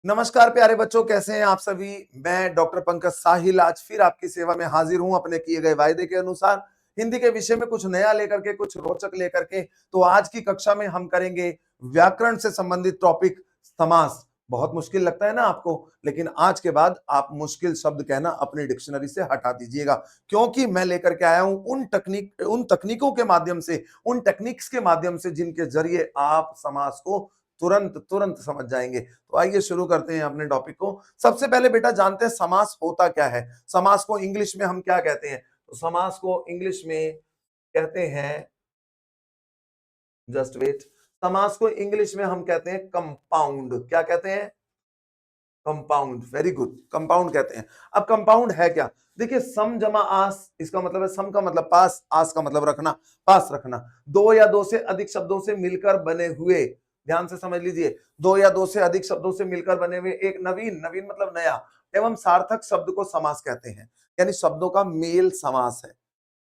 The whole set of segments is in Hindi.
नमस्कार प्यारे बच्चों, कैसे हैं आप सभी। मैं डॉक्टर पंकज साहिल आज फिर आपकी सेवा में हाजिर हूं अपने किए गए वायदे के अनुसार हिंदी के विषय में कुछ नया लेकर के, कुछ रोचक लेकर के। तो आज की कक्षा में हम करेंगे व्याकरण से संबंधित टॉपिक, समास। बहुत मुश्किल लगता है ना आपको, लेकिन आज के बाद आप मुश्किल शब्द कहना अपनी डिक्शनरी से हटा दीजिएगा, क्योंकि मैं लेकर के आया हूं उन तकनीकों के माध्यम से, उन टेक्निक्स के माध्यम से जिनके जरिए आप समास को तुरंत तुरंत समझ जाएंगे। तो आइए शुरू करते हैं अपने टॉपिक को। सबसे पहले बेटा जानते हैं समास होता क्या है। समास को इंग्लिश में हम क्या कहते हैं? तो समास को इंग्लिश में कहते हैं, जस्ट वेट, समास को इंग्लिश में हम कहते हैं कंपाउंड। क्या कहते हैं? कंपाउंड। वेरी गुड, कंपाउंड कहते हैं। अब कंपाउंड है क्या? देखिए, सम जमा आस, इसका मतलब है सम का मतलब पास, आस का मतलब रखना, पास रखना। दो या दो से अधिक शब्दों से मिलकर बने हुए, ध्यान से समझ लीजिए, दो या दो से अधिक शब्दों से मिलकर बने हुए एक नवीन, नवीन मतलब नया, एवं सार्थक शब्द को समास कहते हैं। यानी शब्दों का मेल समास है।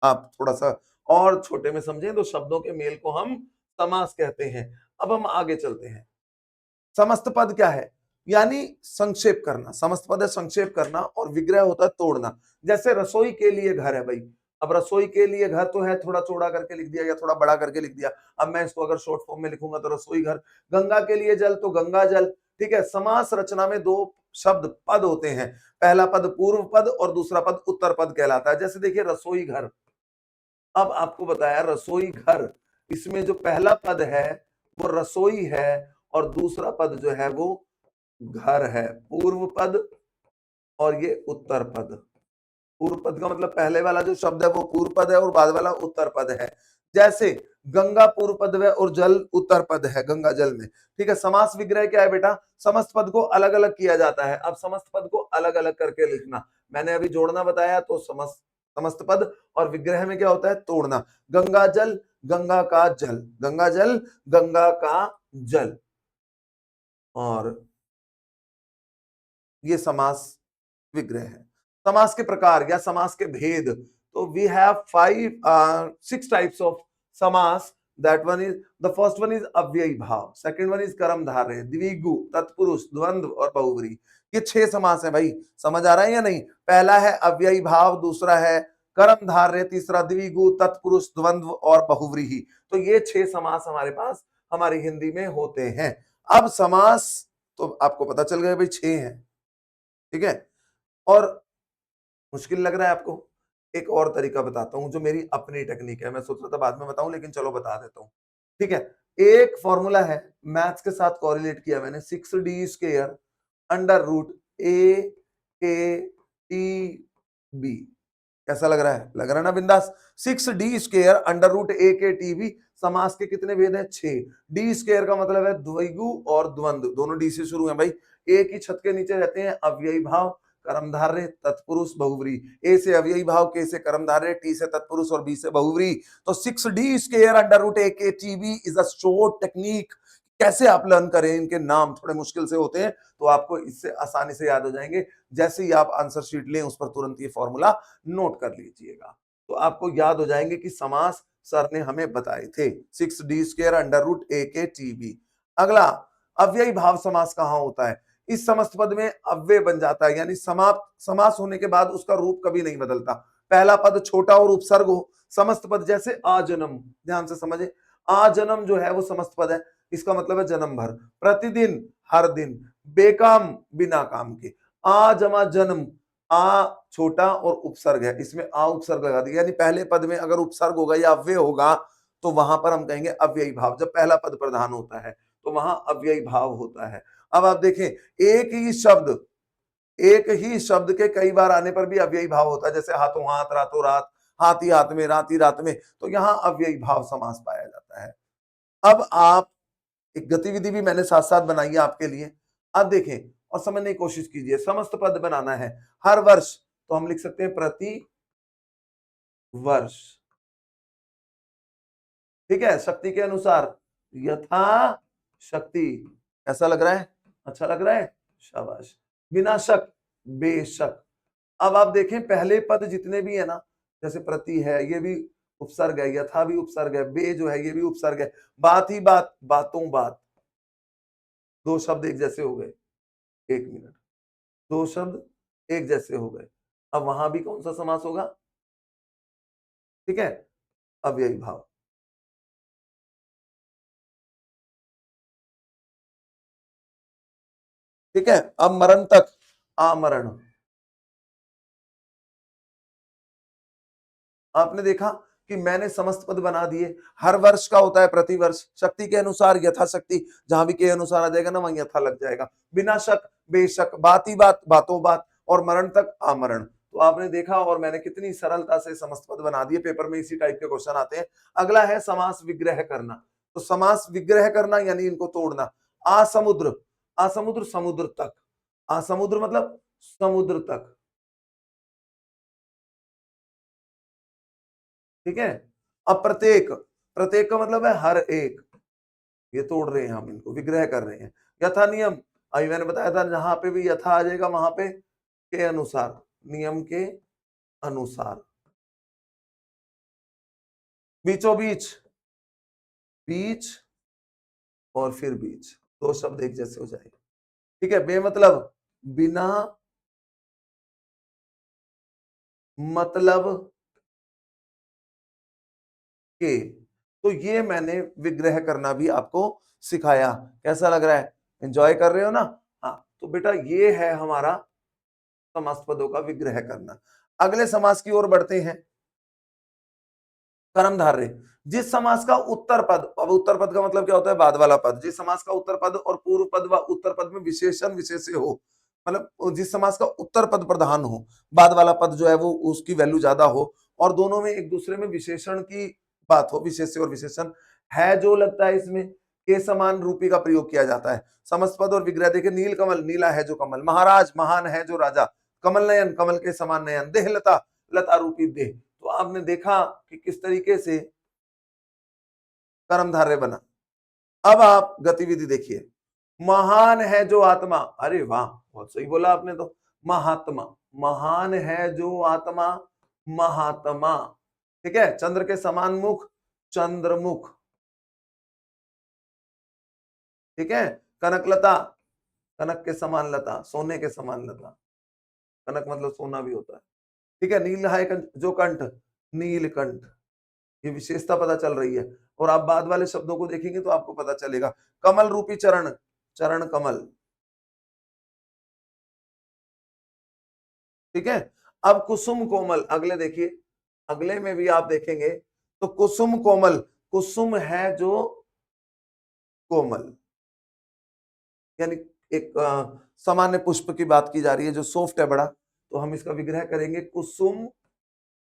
आप थोड़ा सा और छोटे में समझें तो शब्दों के मेल को हम समास कहते हैं। अब हम आगे चलते हैं। समस्त पद क्या है? यानी संक्षेप करना। समस्त पद है संक्षेप करना, और विग्रह होता है तोड़ना। जैसे रसोई के लिए घर है भाई, अब रसोई के लिए घर तो है, थोड़ा चौड़ा करके लिख दिया या थोड़ा बड़ा करके लिख दिया। अब मैं इसको अगर शॉर्ट फॉर्म में लिखूंगा तो रसोई घर। गंगा के लिए जल तो गंगा जल। ठीक है, समास रचना में दो शब्द पद होते हैं। पहला पद पूर्व पद और दूसरा पद उत्तर पद कहलाता है। जैसे देखिए, रसोई घर, अब आपको बताया रसोई घर, इसमें जो पहला पद है वो रसोई है, और दूसरा पद जो है वो घर है। पूर्व पद और ये उत्तर पद। पूर्व पद का मतलब पहले वाला जो शब्द है वो पूर्व पद है और बाद वाला उत्तर पद है। जैसे गंगा पूर्व पद है और जल उत्तर पद है, गंगा जल में। ठीक है, समास विग्रह क्या है बेटा? समस्त पद को अलग अलग किया जाता है। अब समस्त पद को अलग अलग करके लिखना, मैंने अभी जोड़ना बताया, तो समस्त समस्त पद, और विग्रह में क्या होता है? तोड़ना। गंगा जल, गंगा का जल, गंगा जल, गंगा का जल। और ये समास विग्रह है। समास के प्रकार या समास के भेद, तो we have six types of समास। That one is, the first one is अव्ययी भाव, सेकंड वन इज कर्मधारय, द्विगु, तत्पुरुष, द्वंद्व और बहुव्रीहि। ये छह समास है भाई, समझ आ रहा है या नहीं? पहला है अव्ययी भाव, दूसरा है कर्मधारय, तीसरा द्विगु, तत्पुरुष, द्वंद्व और बहुव्रीहि। तो ये छह समास हमारे पास हमारी हिंदी में होते हैं। अब समास तो आपको पता चल गया भाई, छह हैं। ठीक है, और मुश्किल लग रहा है आपको? एक और तरीका बताता हूं जो मेरी अपनी टेक्निक है। मैं सोच रहा था बाद में बताऊं, लेकिन चलो बता देता हूं। ठीक है, एक फॉर्मूला है, मैथ्स के साथ कोरिलेट किया मैंने। 6d² अंडर रूट ए के टी बी। कैसा लग रहा है? लग रहा है ना बिंदास? 6d² अंडर रूट ए के टी बी। समास के कितने भेद हैं? 6। डी स्क्वायर का मतलब है द्विगु और द्वंद्व, दोनों डी से शुरू है भाई। एक ही छत के नीचे रहते हैं अव्ययी भाव, कर्मधारय, तत्पुरुष, बहुव्रीहि। ए से अव्ययी भाव, के से कर्मधारय, टी से तत्पुरुष और बी से बहुव्रीहि। तो 6d² अंडर रूट ए के T B is a short technique. कैसे आप लर्न करें? इनके नाम थोड़े मुश्किल से होते हैं, तो आपको इससे आसानी से याद हो जाएंगे। जैसे ही आप आंसर शीट लें, उस पर तुरंत ये फॉर्मूला नोट कर लीजिएगा, तो आपको याद हो जाएंगे कि समास सर ने हमें बताए थे। 6d² अंडर रूट ए के टी बी। अगला, अव्ययी भाव समास कहां होता है? इस समस्त पद में अव्यय बन जाता है, यानी समाप्त समास होने के बाद उसका रूप कभी नहीं बदलता। पहला पद छोटा और उपसर्ग हो। समस्त पद जैसे आजन्म, ध्यान से समझे, आजन्म जो है वो समस्त पद है। इसका मतलब है जन्म भर, प्रतिदिन, हर दिन, बेकाम, बिना काम के। आ जमा जन्म, आ छोटा और उपसर्ग है, इसमें आ उपसर्ग लगा दिया, यानी पहले पद में अगर उपसर्ग होगा या अव्यय होगा तो वहां पर हम कहेंगे अव्ययी भाव। जब पहला पद प्रधान होता है तो वहां अव्ययी भाव होता है। अब आप देखें, एक ही शब्द के कई बार आने पर भी अव्ययी भाव होता है। जैसे हाथों हाथ, रातों रात, हाथ ही हाथ में, रात ही रात में, तो यहां अव्ययी भाव समास पाया जाता है। अब आप, एक गतिविधि भी मैंने साथ साथ बनाई है आपके लिए, आप देखें और समझने की कोशिश कीजिए। समस्त पद बनाना है। हर वर्ष, तो हम लिख सकते हैं प्रति वर्ष। ठीक है, शक्ति के अनुसार, यथा शक्ति। ऐसा लग रहा है? अच्छा लग रहा है? शाबाश। बिना शक, बेशक। अब आप देखें, पहले पद जितने भी है ना, जैसे प्रति है, ये भी उपसर्ग है, यथा भी उपसर्ग है, बे जो है ये भी उपसर्ग है, बात ही बात, बातों बात, दो शब्द एक जैसे हो गए। एक मिनट, दो शब्द एक जैसे हो गए। अब वहां भी कौन सा समास होगा? ठीक है, अव्ययी भाव। ठीक है, अब मरण तक, आमरण। आपने देखा कि मैंने समस्त पद बना दिए। हर वर्ष का होता है प्रतिवर्ष, शक्ति के अनुसार यथाशक्ति, जहां भी के अनुसार आ जाएगा ना वहीं यथा लग जाएगा। बिना शक, बेशक, बात ही बात, बातों बात, और मरण तक आमरण। तो आपने देखा, और मैंने कितनी सरलता से समस्त पद बना दिए। पेपर में इसी टाइप के क्वेश्चन आते हैं। अगला है समास विग्रह करना। तो समास विग्रह करना यानी इनको तोड़ना। आसमुद्र, आसमुद्र समुद्र तक, आसमुद्र मतलब समुद्र तक। ठीक है, अब प्रत्येक, प्रत्येक का मतलब है हर एक। ये तोड़ रहे हैं हम, इनको विग्रह कर रहे हैं। यथा नियम, अभी मैंने बताया था जहां पे भी यथा आ जाएगा वहां पे के अनुसार, नियम के अनुसार। बीचों बीच, बीच और फिर बीच, दो शब्द एक जैसे हो जाएंगे। ठीक है, बेमतलब, बिना मतलब के। तो ये मैंने विग्रह करना भी आपको सिखाया। कैसा लग रहा है? एंजॉय कर रहे हो ना? हाँ, तो बेटा ये है हमारा समास पदों का विग्रह करना। अगले समास की ओर बढ़ते हैं। कर्मधारय, जिस समास का उत्तर पद, अब उत्तर पद का मतलब क्या होता है? बाद वाला पद। जिस समास का उत्तर पद और पूर्व पद व उत्तर पद में विशेषण विशेष्य हो, मतलब जिस समास का उत्तर पद प्रधान हो, बाद वाला पद जो है वो उसकी वैल्यू ज्यादा हो, और दोनों में एक दूसरे में विशेषण की बात हो, विशेष्य और विशेषण है जो लगता है इसमें के समान रूपी का प्रयोग किया जाता है। समस्त पद और विग्रह देखिए, नील कमल, नीला है जो कमल, महाराज, महान है जो राजा, कमल नयन, कमल के समान नयन, देह लता, लता रूपी देह। तो आपने देखा कि किस तरीके से कर्मधारय बना। अब आप गतिविधि देखिए। महान है जो आत्मा, अरे वाह, बहुत सही बोला आपने तो। महात्मा, महान है जो आत्मा, महात्मा। ठीक है, चंद्र के समान मुख, चंद्रमुख। ठीक है, कनकलता, कनक के समान लता, सोने के समान लता। कनक मतलब सोना भी होता है। ठीक है, नील है जो कंठ, नीलकंठ। ये विशेषता पता चल रही है। और आप बाद वाले शब्दों को देखेंगे तो आपको पता चलेगा। कमल रूपी चरण, चरण कमल। ठीक है, अब कुसुम कोमल, अगले देखिए, अगले में भी आप देखेंगे तो कुसुम कोमल, कुसुम है जो कोमल, यानी एक सामान्य पुष्प की बात की जा रही है जो सॉफ्ट है बड़ा। तो हम इसका विग्रह करेंगे, कुसुम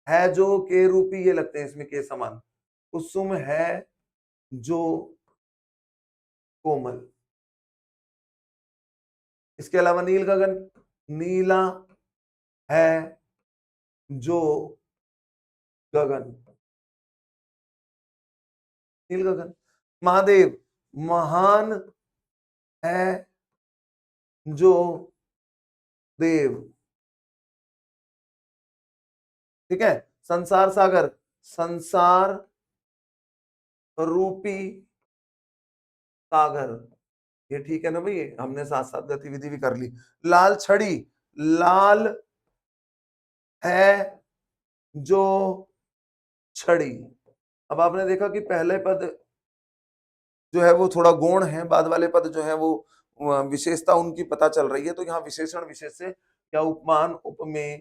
है जो के रूपी, ये लगते हैं इसमें के समान, कुसुम है जो कोमल। इसके अलावा नील गगन, नीला है जो गगन, नील गगन। महादेव, महान है जो देव। ठीक है, संसार सागर, संसार रूपी सागर। ये ठीक है ना भाई, हमने साथ साथ गतिविधि भी कर ली। लाल छड़ी, लाल है जो छड़ी। अब आपने देखा कि पहले पद जो है वो थोड़ा गौण है, बाद वाले पद जो है वो विशेषता उनकी पता चल रही है। तो यहाँ विशेषण विशेष से या उपमान उपमेय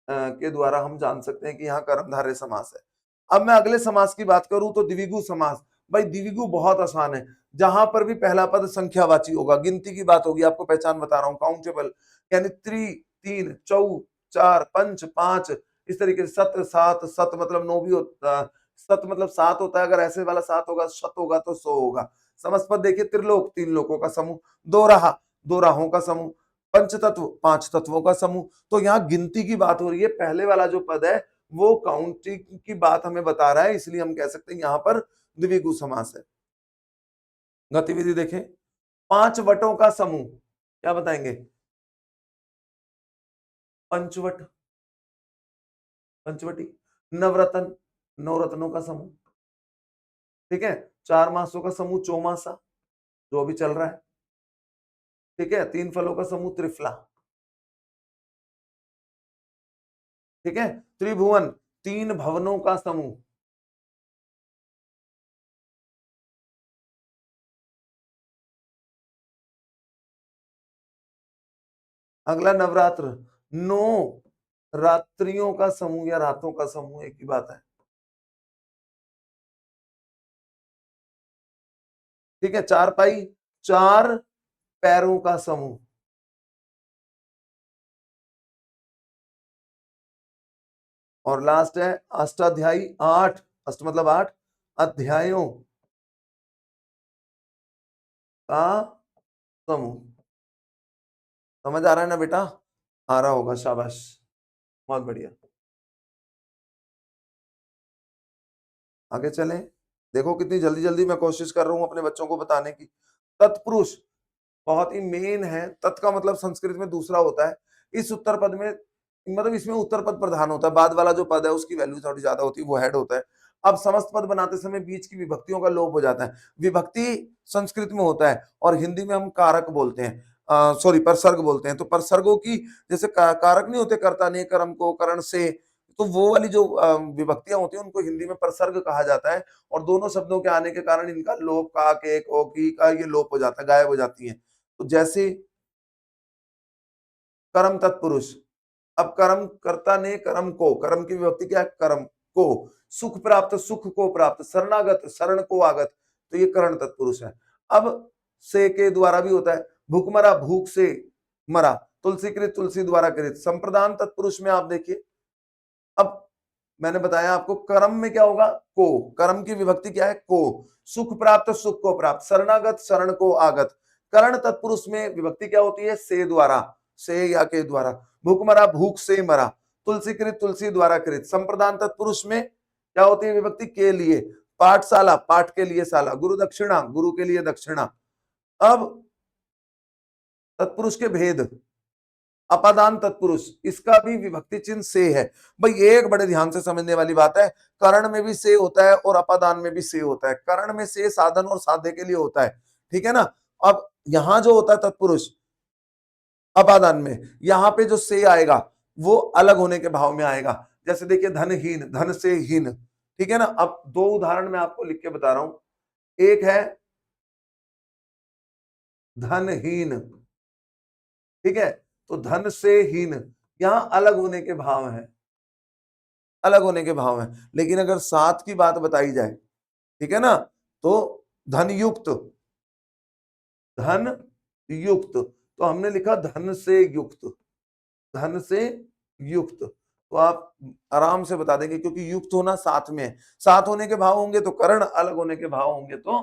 के द्वारा हम जान सकते हैं कि यहाँ कर्मधारय समास है। अब मैं अगले समास की बात करूं तो द्विगु समास। भाई द्विगु बहुत आसान है, जहां पर भी पहला पद संख्यावाची होगा, गिनती की बात होगी, आपको पहचान बता रहा हूं, काउंटेबल, यानी तीन, चौ, चार, पंच, पांच, इस तरीके से सत, सात, सत मतलब नौ भी होता, सत मतलब सात होता है, अगर ऐसे वाला सात होगा, शत होगा तो सौ होगा। समस्त पद देखिए, त्रिलोक, तीन लोकों का समूह, दो राह, दो राहों का समूह, पंच तत्व, पांच तत्वों का समूह। तो यहाँ गिनती की बात हो रही है, पहले वाला जो पद है वो काउंटिंग की बात हमें बता रहा है, इसलिए हम कह सकते हैं यहाँ पर द्विगु समास है। गतिविधि देखें, पांच वटों का समूह, क्या बताएंगे? पंचवट, पंचवटी। नवरत्न, नवरत्नों का समूह। ठीक है, चार मासों का समूह, चौमासा, जो अभी चल रहा है। ठीक है, 3 फलों का समूह त्रिफला। ठीक है, त्रिभुवन 3 भवनों का समूह। अगला नवरात्र 9 रात्रियों का समूह या रातों का समूह, एक ही बात है। ठीक है, चारपाई 4 पैरों का समूह। और लास्ट है अष्टाध्यायी 8, अष्ट मतलब 8 अध्यायों का समूह। समझ आ रहा है ना बेटा? आ रहा होगा, शाबाश, बहुत बढ़िया। आगे चलें। देखो कितनी जल्दी जल्दी मैं कोशिश कर रहा हूं अपने बच्चों को बताने की। तत्पुरुष बहुत ही मेन है। तत् का मतलब संस्कृत में दूसरा होता है। इस उत्तर पद में मतलब इसमें उत्तर पद प्रधान होता है, बाद वाला जो पद है उसकी वैल्यू थोड़ी ज्यादा होती है, वो हेड होता है। अब समस्त पद बनाते समय बीच की विभक्तियों का लोप हो जाता है। विभक्ति संस्कृत में होता है और हिंदी में हम कारक बोलते हैं, सॉरी परसर्ग बोलते हैं। तो परसर्गों की जैसे कारक नहीं होते, कर्ता ने कर्म को करण से, तो वो वाली जो विभक्तियां होती हैं उनको हिंदी में परसर्ग कहा जाता है। और दोनों शब्दों के आने के कारण इनका लोप का के को की का ये लोप हो जाता है, गायब हो जाती है। तो जैसे कर्म तत्पुरुष, अब कर्म कर्ता ने कर्म को, कर्म की विभक्ति क्या है, कर्म को, सुख प्राप्त सुख को प्राप्त, शरणागत शरण को आगत, तो ये करण तत्पुरुष है। अब से के द्वारा भी होता है, भूखमरा भूख से मरा, तुलसी कृत तुलसी द्वारा कृत। संप्रदान तत्पुरुष में आप देखिए, अब मैंने बताया आपको कर्म में क्या होगा, को, कर्म की विभक्ति क्या है, को, सुख प्राप्त सुख को प्राप्त, शरणागत शरण को आगत। करण तत्पुरुष में विभक्ति क्या होती है, से द्वारा, से या के द्वारा। भूख मरा भूख से मरा, तुलसी कृत तुलसी द्वारा कृत। संप्रदान तत्पुरुष में क्या होती है विभक्ति, के लिए, पाठशाला पाठ के लिए शाला, गुरु दक्षिणा गुरु के लिए दक्षिणा। अब तत्पुरुष के भेद, अपादान तत्पुरुष, इसका भी विभक्ति चिन्ह से है। भाई एक बड़े ध्यान से समझने वाली बात है, करण में भी से होता है और अपादान में भी से होता है। करण में से साधन और साध्य के लिए होता है, ठीक है ना। अब यहां जो होता है तत्पुरुष अपादान में, यहां पे जो से आएगा वो अलग होने के भाव में आएगा। जैसे देखिए धनहीन, धन से हीन, ठीक है ना। अब दो उदाहरण मैं आपको लिख के बता रहा हूं। एक है धनहीन, ठीक है, तो धन से हीन, यहां अलग होने के भाव है, अलग होने के भाव हैं। लेकिन अगर सात की बात बताई जाए, ठीक है ना, तो धन युक्त, धन युक्त, तो हमने लिखा धन से युक्त, धन से युक्त। तो आप आराम से बता देंगे, क्योंकि युक्त होना साथ में है। साथ होने के भाव होंगे तो करण, अलग होने के भाव होंगे तो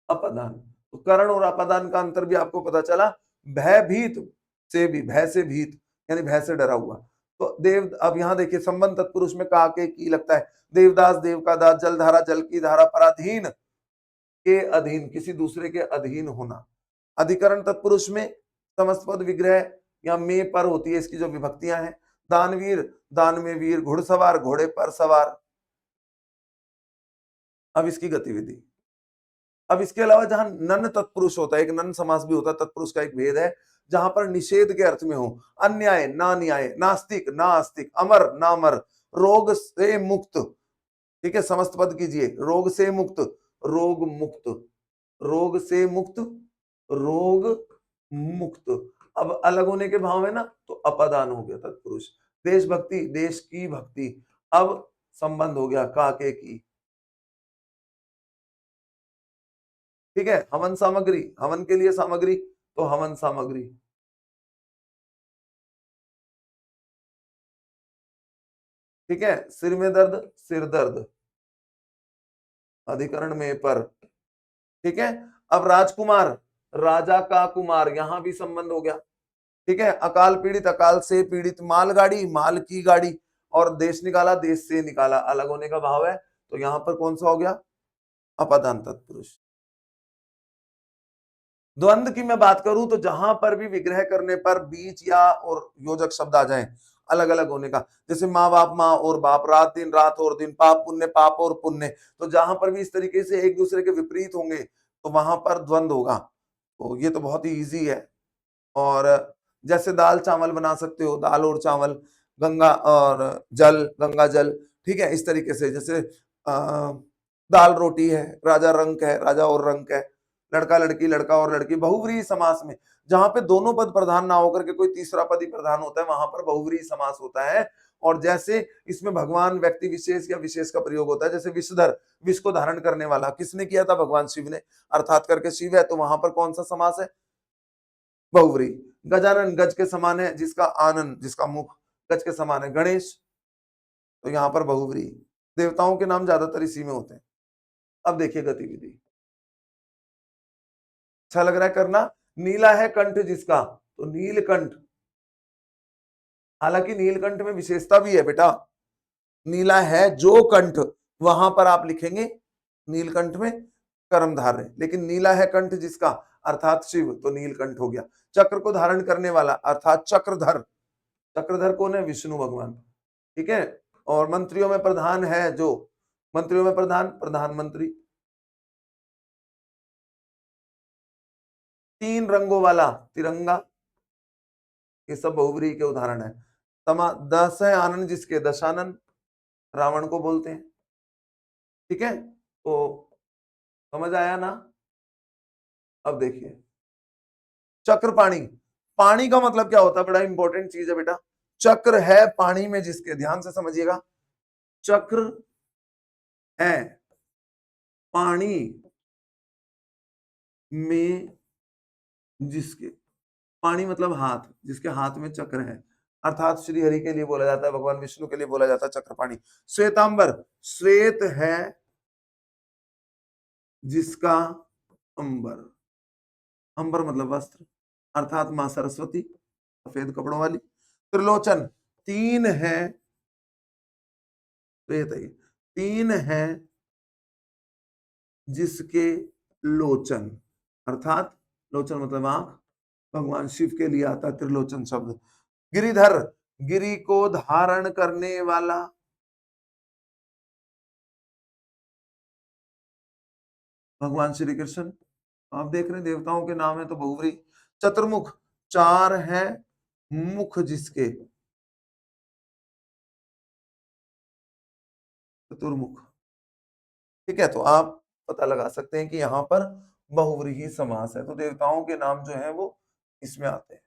अपदान। तो करण और अपदान का अंतर भी आपको पता चला। भयभीत से भी, भय से भीत यानी भय से डरा हुआ। तो देव, अब यहां देखिए संबंध तत्पुरुष में का के की लगता है, देवदास देव का दास, जलधारा जल की धारा, पराधीन के अधीन, किसी दूसरे के अधीन होना। अधिकरण तत्पुरुष में समस्त पद विग्रह या में पर होती है, इसकी जो विभक्तियां हैं, दानवीर दान में वीर, घुड़सवार घोड़े पर सवार। अब इसकी गतिविधि, अब इसके अलावा जहां नन तत्पुरुष होता है, एक नन समास भी होता है, तत्पुरुष का एक भेद है, जहां पर निषेध के अर्थ में हो, अन्याय ना न्याय, नास्तिक ना आस्तिक, अमर ना अमर, रोग से मुक्त, ठीक है, समस्त पद कीजिए, रोग से मुक्त, रोग मुक्त, रोग से मुक्त, रोग मुक्त। अब अलग होने के भाव है ना, तो अपदान हो गया तत्पुरुष। देशभक्ति, देश की भक्ति, अब संबंध हो गया का के की, ठीक है। हवन सामग्री, हवन के लिए सामग्री, तो हवन सामग्री, ठीक है। सिर में दर्द, सिर दर्द, अधिकरण में पर, ठीक है। अब राजकुमार, राजा का कुमार, यहां भी संबंध हो गया, ठीक है। अकाल पीड़ित, अकाल से पीड़ित, मालगाड़ी, माल की गाड़ी, और देश निकाला, देश से निकाला, अलग होने का भाव है, तो यहां पर कौन सा हो गया, अपादान तत्पुरुष। द्वंद की मैं बात करूं तो जहां पर भी विग्रह करने पर बीच या और योजक शब्द आ जाएं, अलग अलग होने का, जैसे माँ बाप माँ और बाप, रात और दिन, पाप और पुण्य, तो जहां पर भी इस तरीके से एक दूसरे के विपरीत होंगे तो वहां पर द्वंद होगा। तो ये तो बहुत ही इजी है। और जैसे दाल चावल बना सकते हो, दाल और चावल, गंगा और जल, गंगा जल, ठीक है। इस तरीके से जैसे दाल रोटी है, राजा रंक है, राजा और रंक है, लड़का लड़की, लड़का और लड़की। बहुव्रीहि समास में जहां पे दोनों पद प्रधान ना होकर के कोई तीसरा पद ही प्रधान होता है, वहां पर बहुव्रीहि समास होता है। और जैसे इसमें भगवान, व्यक्ति विशेष या विशेष का प्रयोग होता है, जैसे विषधर, विष को धारण करने वाला किसने किया था? भगवान शिव ने, अर्थात करके शिव है, तो वहां पर कौन सा समास है? बहुव्रीहि। गजानन, गज के समान है, जिसका आनन, जिसका मुख गज के समान है, गणेश, तो यहां पर बहुव्रीहि। देवताओं के नाम ज्यादातर इसी में होते हैं। अब देखिए गतिविधि, अच्छा लग रहा है करना। नीला है कंठ जिसका, तो नीलकंठ। हालांकि नीलकंठ में विशेषता भी है बेटा, नीला है जो कंठ, वहां पर आप लिखेंगे नीलकंठ में कर्मधारय, लेकिन नीला है कंठ जिसका अर्थात शिव, तो नीलकंठ हो गया। चक्र को धारण करने वाला अर्थात चक्रधर, चक्रधर कौन है? विष्णु भगवान, ठीक है। और मंत्रियों में प्रधान है जो, मंत्रियों में प्रधान, प्रधानमंत्री। तीन रंगों वाला तिरंगा, ये सब बहुव्रीहि के उदाहरण है। तमा, दस है आनंद जिसके, दशानन, रावण को बोलते हैं, ठीक है। तो समझ आया ना? अब देखिए चक्र पाणी, पानी का मतलब क्या होता है? बड़ा इंपॉर्टेंट चीज है बेटा। चक्र है पानी में जिसके, ध्यान से समझिएगा, चक्र है पानी में जिसके, पानी मतलब हाथ, जिसके हाथ में चक्र है, अर्थात श्री हरि के लिए बोला जाता है, भगवान विष्णु के लिए बोला जाता है चक्रपाणी। श्वेतांबर, श्वेत है जिसका अंबर, अंबर मतलब वस्त्र, अर्थात मां सरस्वती, सफेद कपड़ों वाली। त्रिलोचन, तीन है, श्वेत है, तीन है जिसके लोचन, अर्थात लोचन मतलब आंख, भगवान शिव के लिए आता है त्रिलोचन शब्द। गिरिधर, गिरि को धारण करने वाला, भगवान श्री कृष्ण। आप देख रहे हैं देवताओं के नाम है तो बहुव्रीहि। चतुर्मुख, चार है मुख जिसके, चतुर्मुख, ठीक है। तो आप पता लगा सकते हैं कि यहाँ पर बहुव्रीहि समास है, तो देवताओं के नाम जो है वो इसमें आते हैं।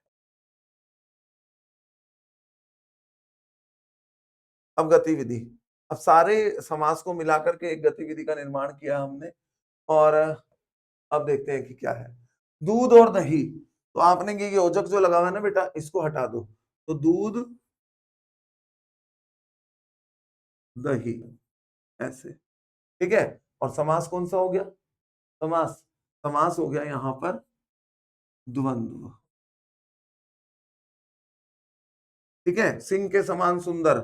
अब गतिविधि, अब सारे समास को मिलाकर के एक गतिविधि का निर्माण किया हमने, और अब देखते हैं कि क्या है। दूध और दही, तो आपने ये योजक जो लगा हुआ है ना बेटा, इसको हटा दो, तो दूध दही, ऐसे, ठीक है। और समास कौन सा हो गया? समास, समास हो गया यहाँ पर द्वंद्व, ठीक है। सिंह के समान सुंदर,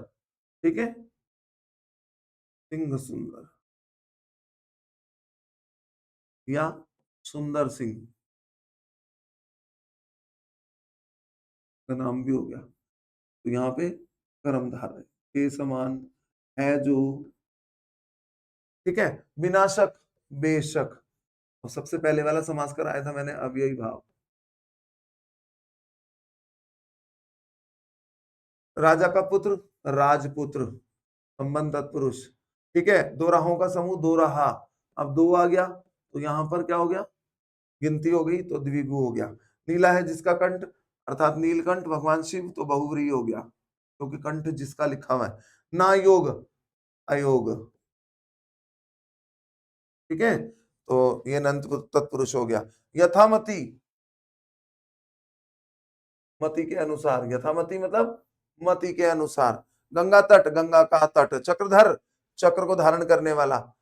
ठीक है, सिंह सुंदर, या सुंदर सिंह का नाम भी हो गया, तो यहाँ पे कर्मधारय के समान है जो, ठीक है। विनाशक, बेशक, और सबसे पहले वाला समास कराया था मैंने अव्ययी भाव। राजा का पुत्र, राजपुत्र, संबंध तत्पुरुष, ठीक है। दो राहों का समूह, दो रहा, अब दो आ गया, तो यहां पर क्या हो गया? गिनती हो गई, तो द्विगु हो गया। नीला है जिसका कंठ, अर्थात नीलकंठ भगवान शिव, तो बहुव्रीहि हो गया, क्योंकि कंठ जिसका लिखा हुआ है। ना योग, अयोग, ठीक है, तो ये अनंत तत्पुरुष हो गया। यथामति, मति के अनुसार, यथामति मतलब मति के अनुसार। गंगा तट, गंगा का तट। चक्रधर, चक्र को धारण करने वाला,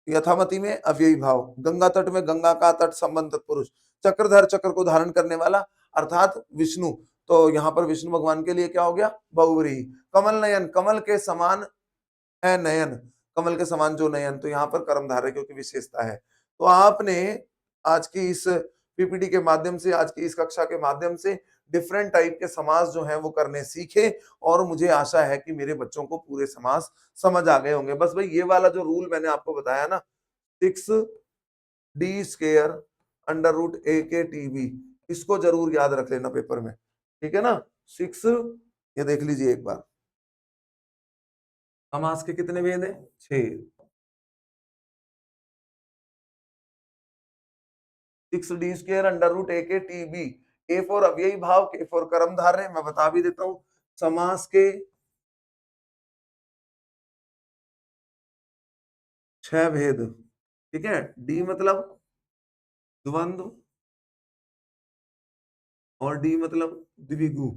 यथामति में अव्ययी भाव। गंगा तट में गंगा का तट संबंध तत्पुरुष। चक्रधर, चक्र को धारण करने वाला, अर्थात विष्णु, तो यहाँ पर विष्णु भगवान के लिए क्या हो गया? बहुव्रीहि। कमल नयन, कमल के समान है नयन, कमल के समान जो नयन, तो यहाँ पर कर्मधारय क्योंकि विशेषता है। तो आपने आज की इस पीपीटी के माध्यम से, आज की इस कक्षा के माध्यम से डिफरेंट टाइप के समास जो हैं वो करने सीखे, और मुझे आशा है कि मेरे बच्चों को पूरे समास समझ आ गए होंगे। बस भाई ये वाला जो रूल मैंने आपको बताया ना, 6d² अंडर रूट ए के टी बी, इसको जरूर याद रख लेना पेपर में, ठीक है ना। 6, ये देख लीजिए एक बार, समास के कितने भेद है? 6। 6d² अंडर रूट ए के टी बी, ए फॉर अव्ययी भाव, के फॉर कर्मधारय। मैं बता भी देता हूं समास के 6 भेद, ठीक है। डी मतलब द्वंद्व, और डी मतलब द्विगु।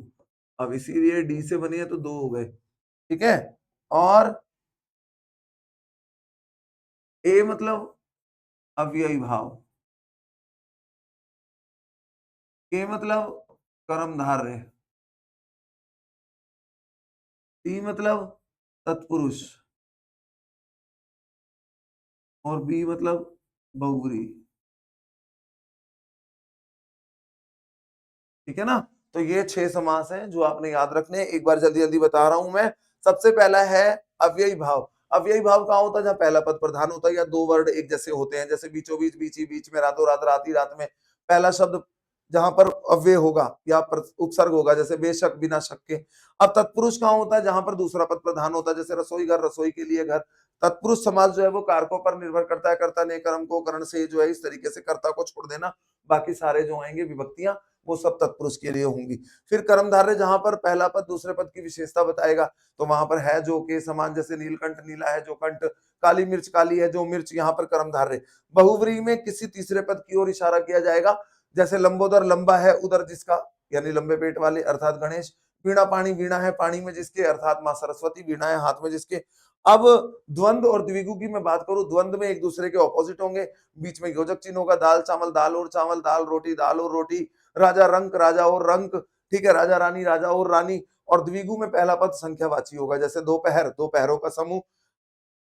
अब इसीलिए डी से बनी है तो 2 हो गए, ठीक है। और ए मतलब अव्ययी भाव, के मतलब कर्मधारय, टी मतलब तत्पुरुष, और बी मतलब बहुव्रीहि, ठीक है ना। तो ये 6 समास हैं जो आपने याद रखने हैं। एक बार जल्दी जल्दी बता रहा हूं मैं। सबसे पहला है अव्ययी भाव। अव्ययी भाव कहाँ होता है? जहां पहला पद प्रधान होता है या 2 वर्ड एक जैसे होते हैं, जैसे बीचों बीच, बीच ही बीच में, रातों रात, रात ही रात में। पहला शब्द जहां पर अव्यय होगा या उपसर्ग होगा, जैसे बेशक, बिना शक के। अब तत्पुरुष कहाँ होता है? जहां पर दूसरा पद प्रधान होता है, जैसे रसोई घर, रसोई के लिए घर। तत्पुरुष समास जो है वो कारकों पर निर्भर करता है। कर्ता ने कर्म को करण से जो है इस तरीके से कर्ता को छोड़ देना, बाकी सारे जो आएंगे विभक्तियां वो सब तत्पुरुष के लिए होंगी। फिर कर्मधारय जहां पर पहला पद दूसरे पद की विशेषता बताएगा, तो वहां पर है जो के समान, जैसे नीलकंठ नीला है जो कंठ, काली मिर्च काली है जो मिर्च, यहाँ पर कर्मधारय। बहुव्रीहि में किसी तीसरे पद की ओर इशारा किया जाएगा, जैसे लंबोदर लंबा है उदर जिसका, यानी लंबे पेट वाले अर्थात गणेश। वीणा पाणी, वीणा है पानी में जिसके अर्थात मां सरस्वती, वीणा है हाथ में जिसके। अब द्वंद और द्विगु की मैं बात करूं, द्वंद में एक दूसरे के ऑपोजिट होंगे, बीच में योजक चिन्ह होगा, दाल चावल, दाल और चावल, दाल रोटी, दाल और रोटी, राजा रंक, राजा और रंक, ठीक है, राजा रानी, राजा और रानी। और द्विगु में पहला पद संख्यावाची होगा, जैसे दोपहर, दोपहरों का समूह,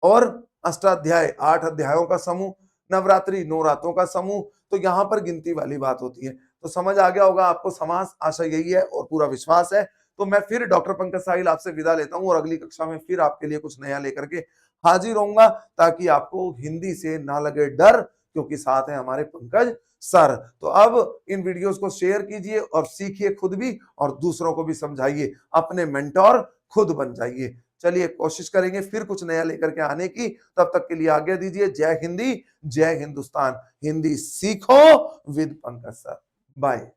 और अष्टाध्याय, 8 अध्यायों का समूह, नवरात्रि, 9 रातों का समूह। तो यहाँ पर गिनती वाली बात होती है। तो समझ आ गया होगा आपको समास, आशा यही है और पूरा विश्वास है। तो मैं फिर डॉक्टर पंकज साहिल आपसे विदा लेता हूं, और अगली कक्षा में फिर आपके लिए कुछ नया लेकर के हाजिर होऊंगा, ताकि आपको हिंदी से ना लगे डर, क्योंकि साथ है हमारे पंकज सर। तो अब इन वीडियोस को शेयर कीजिए और सीखिए खुद भी, और दूसरों को भी समझाइए, अपने मेंटोर खुद बन जाइए। चलिए कोशिश करेंगे फिर कुछ नया लेकर के आने की। तब तक के लिए आज्ञा दीजिए। जय हिंदी, जय हिंदुस्तान। हिंदी सीखो विद पंकज सर। बाय।